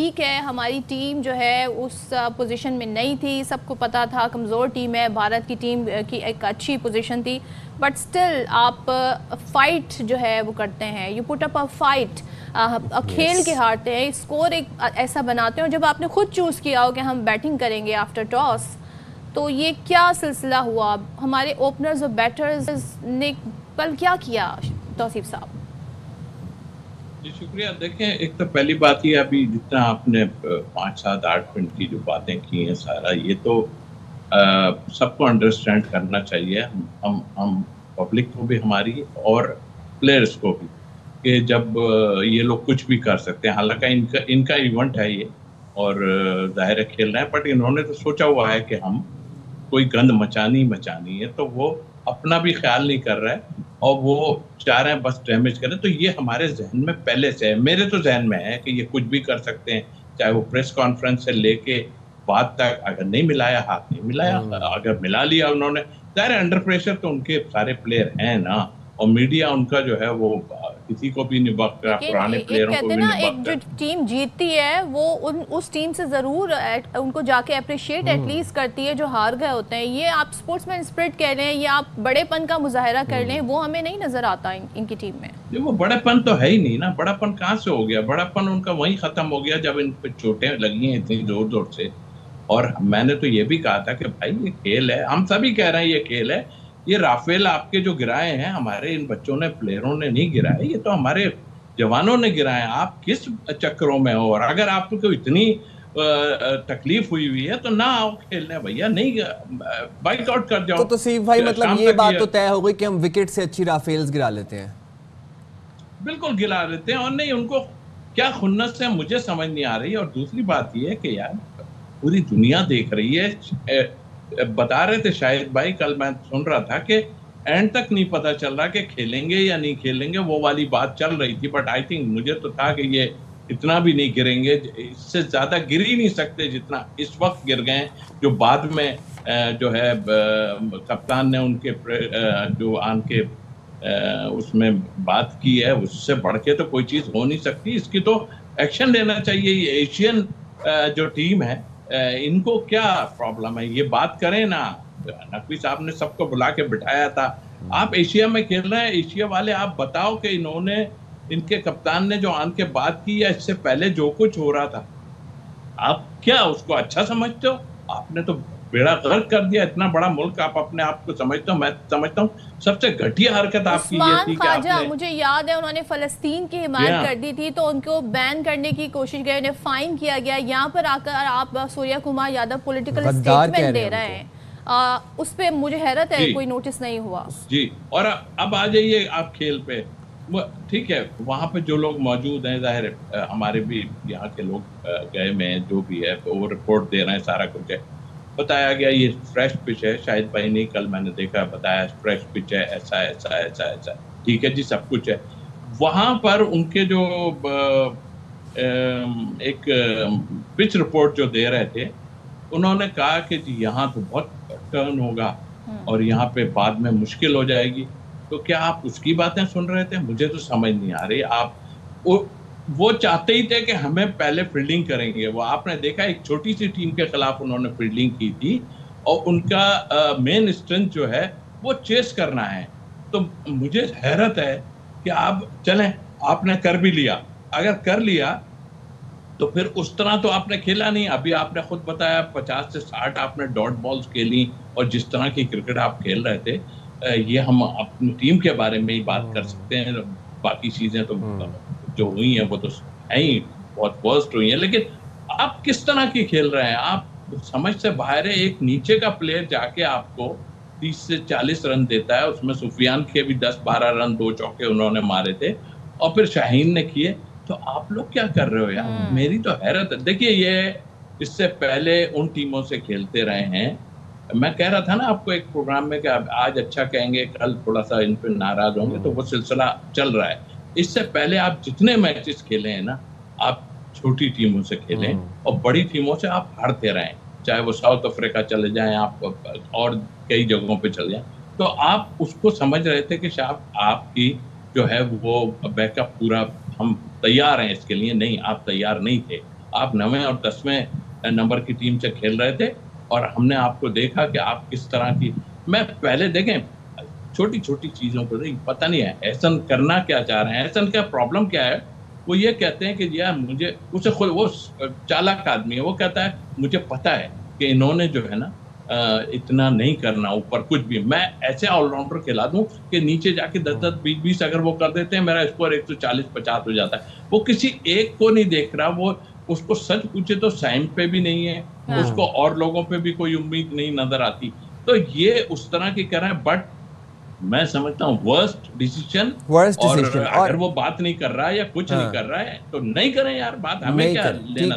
ठीक है हमारी टीम जो है उस पोजीशन में नहीं थी, सबको पता था कमज़ोर टीम है, भारत की टीम की एक अच्छी पोजीशन थी, बट स्टिल आप फाइट जो है वो करते हैं, you put up a fight, खेल के हारते हैं, स्कोर एक ऐसा बनाते हैं। और जब आपने खुद चूज़ किया हो कि हम बैटिंग करेंगे आफ्टर टॉस, तो ये क्या सिलसिला हुआ? हमारे ओपनर्स और बैटर्स ने कल क्या किया तौसीफ साहब? जी शुक्रिया। देखें, एक तो पहली बात ये, अभी जितना आपने 5 7 8 मिनट की जो बातें की हैं, सारा ये तो सबको अंडरस्टैंड करना चाहिए, हम पब्लिक को भी हमारी और प्लेयर्स को भी, कि जब ये लोग कुछ भी कर सकते हैं। हालांकि इनका इनका इवेंट है ये, और जाहिर है खेल रहे हैं, बट इन्होंने तो सोचा हुआ है कि हम कोई गंद मचानी मचानी है, तो वो अपना भी ख्याल नहीं कर रहा है और वो चाह रहे हैं बस डैमेज करें। तो ये हमारे जहन में पहले से है, मेरे तो जहन में है कि ये कुछ भी कर सकते हैं, चाहे वो प्रेस कॉन्फ्रेंस से लेके बाद तक। अगर नहीं मिलाया, हाथ नहीं मिलाया, अगर मिला लिया उन्होंने, जाहिर है अंडर प्रेशर तो उनके सारे प्लेयर हैं ना, और मीडिया उनका जो है वो किसी को भी नहीं बख्शा, पुराने एक प्लेयरों को कहते भी ना, नहीं एक जो बख्शा। टीम जीतती है वो उस टीम से ज़रूर उनको जाके अप्रिशिएट एटलीस्ट करती है जो हार गए होते हैं। ये आप स्पोर्ट्समैन स्पिरिट कह रहे हैं या आप बड़ेपन का मुजाहरा कर लें, वो हमें नहीं नज़र आता इनकी टीम में। ये वो बड़ेपन तो है ही नहीं ना, बड़ापन कहाँ से हो गया? बड़ापन उनका वहीं खत्म हो गया जब इन पे चोटें लगी हैं इतनी जोर जोर से। और मैंने तो ये भी कहा था कि भाई ये खेल है, हम सभी कह रहे हैं ये खेल है। ये राफेल आपके जो गिराए हैं, हमारे इन बच्चों ने, प्लेयरों ने नहीं गिराए, ये तो हमारे जवानों ने गिराए। आप किस चक्करों में हो? और अगर आपको इतनी तकलीफ हुई है तो ना आओ खेलने भैया, नहीं बाइक आउट कर जाओ। तो तौसीफ भाई, मतलब शाम ये तक बात तो तय हो गई कि हम विकेट से अच्छी राफेल्स गिरा लेते हैं। बिल्कुल गिरा लेते हैं, और नहीं उनको क्या खुन्नस है मुझे समझ नहीं आ रही। और दूसरी बात ये है कि यार पूरी दुनिया देख रही है। बता रहे थे शाहिद भाई, कल मैं सुन रहा था कि एंड तक नहीं पता चल रहा कि खेलेंगे या नहीं खेलेंगे, वो वाली बात चल रही थी। बट आई थिंक, मुझे तो था कि ये इतना भी नहीं गिरेंगे, इससे ज्यादा गिर ही नहीं सकते जितना इस वक्त गिर गए। जो बाद में जो है कप्तान ने उनके जो आन के उसमें बात की है, उससे बढ़ के तो कोई चीज हो नहीं सकती। इसकी तो एक्शन लेना चाहिए। ये एशियन जो टीम है, इनको क्या प्रॉब्लम है? ये बात करें ना। नकवी साहब ने सबको बुला के बिठाया था, आप एशिया में खेल रहे हैं, एशिया वाले आप बताओ कि इन्होंने, इनके कप्तान ने जो आन के बात की है, इससे पहले जो कुछ हो रहा था, आप क्या उसको अच्छा समझते हो? आपने तो बेड़ा गर्क कर दिया। इतना बड़ा मुल्क आप अपने आप को समझते हो, मैं समझता हूँ सबसे घटिया हरकत आपकी ये उस्मान थी कि ख्वाजा, आपने, मुझे याद है उन्होंने फ़लस्तीन की हिमायत कर दी थी तो उनको बैन करने की कोशिश की, उन्हें फाइन किया गया। यहाँ पर आकर आप सूर्या कुमार यादव पॉलिटिकल स्टेटमेंट दे रहे हैं, उस पर मुझे हैरत है कोई नोटिस नहीं हुआ जी। और अब आ जाइए आप खेल पे। ठीक है, वहाँ पे जो लोग मौजूद हैं, जाहिर हमारे भी यहाँ के लोग गए में जो भी है वो रिपोर्ट दे रहे हैं, सारा कुछ है। बताया गया ये फ्रेश पिच है, शायद भाई नहीं, कल मैंने देखा बताया फ्रेश पिच है, ऐसा ऐसा ऐसा ऐसा। ठीक है जी, सब कुछ है। वहाँ पर उनके जो एक पिच रिपोर्ट जो दे रहे थे, उन्होंने कहा कि जी यहाँ तो बहुत टर्न होगा और यहाँ पे बाद में मुश्किल हो जाएगी। तो क्या आप उसकी बातें सुन रहे थे? मुझे तो समझ नहीं आ रही। आप वो चाहते ही थे कि हमें पहले फील्डिंग करेंगे। वो आपने देखा, एक छोटी सी टीम के खिलाफ उन्होंने फील्डिंग की थी, और उनका मेन स्ट्रेंथ जो है वो चेस करना है। तो मुझे हैरत है कि आप चलें, आपने कर भी लिया। अगर कर लिया तो फिर उस तरह तो आपने खेला नहीं। अभी आपने खुद बताया 50 से 60 आपने डॉट बॉल्स खेली, और जिस तरह की क्रिकेट आप खेल रहे थे, ये हम अपनी टीम के बारे में ही बात कर सकते हैं। बाकी चीजें तो जो हुई हैं वो तो है ही, बहुत वर्स्ट हुई हैं। लेकिन आप किस तरह की खेल रहे हैं? आप समझ से बाहर है। एक नीचे का प्लेयर जाके आपको 30 से 40 रन देता है, उसमें सुफियान के भी 10-12 रन, 2 चौके उन्होंने मारे थे, और फिर शाहीन ने किए। तो आप लोग क्या कर रहे हो यार? मेरी तो हैरत है। देखिए, ये इससे पहले उन टीमों से खेलते रहे हैं। मैं कह रहा था ना आपको एक प्रोग्राम में कि आज अच्छा कहेंगे, कल थोड़ा सा इन पे नाराज होंगे, तो वो सिलसिला चल रहा है। इससे पहले आप जितने मैचेस खेले हैं ना, आप छोटी टीमों से खेलें और बड़ी टीमों से आप हारते रहें, चाहे वो साउथ अफ्रीका चले जाएं, आप और कई जगहों पे चले जाएं। तो आप उसको समझ रहे थे कि शायद आपकी जो है वो बैकअप पूरा, हम तैयार हैं इसके लिए। नहीं, आप तैयार नहीं थे। आप 9वें और 10वें नंबर की टीम से खेल रहे थे और हमने आपको देखा कि आप किस तरह की, मैं पहले देखें छोटी छोटी चीजों को नहीं पता नहीं है एहसन करना क्या चाह रहे हैं, एहसन का प्रॉब्लम क्या है। वो ये कहते हैं कि यार मुझे, उसे खुद वो चालाक आदमी है, वो कहता है मुझे पता है कि इन्होंने जो है ना इतना नहीं करना ऊपर कुछ भी, मैं ऐसे ऑलराउंडर खिला दूं कि नीचे जाके 10-10, 20-20 अगर वो कर देते हैं मेरा स्कोर 140-50 हो जाता है। वो किसी एक को नहीं देख रहा, वो उसको सच पूछे तो साइम पे भी नहीं है, उसको और लोगों पे भी कोई उम्मीद नहीं नजर आती। तो ये उस तरह की कर रहे हैं, बट मैं समझता हूँ वर्स्ट डिसीजन। और अगर वो बात नहीं कर रहा है या कुछ नहीं कर रहा है तो नहीं करें यार, बात हमें क्या लेना देना।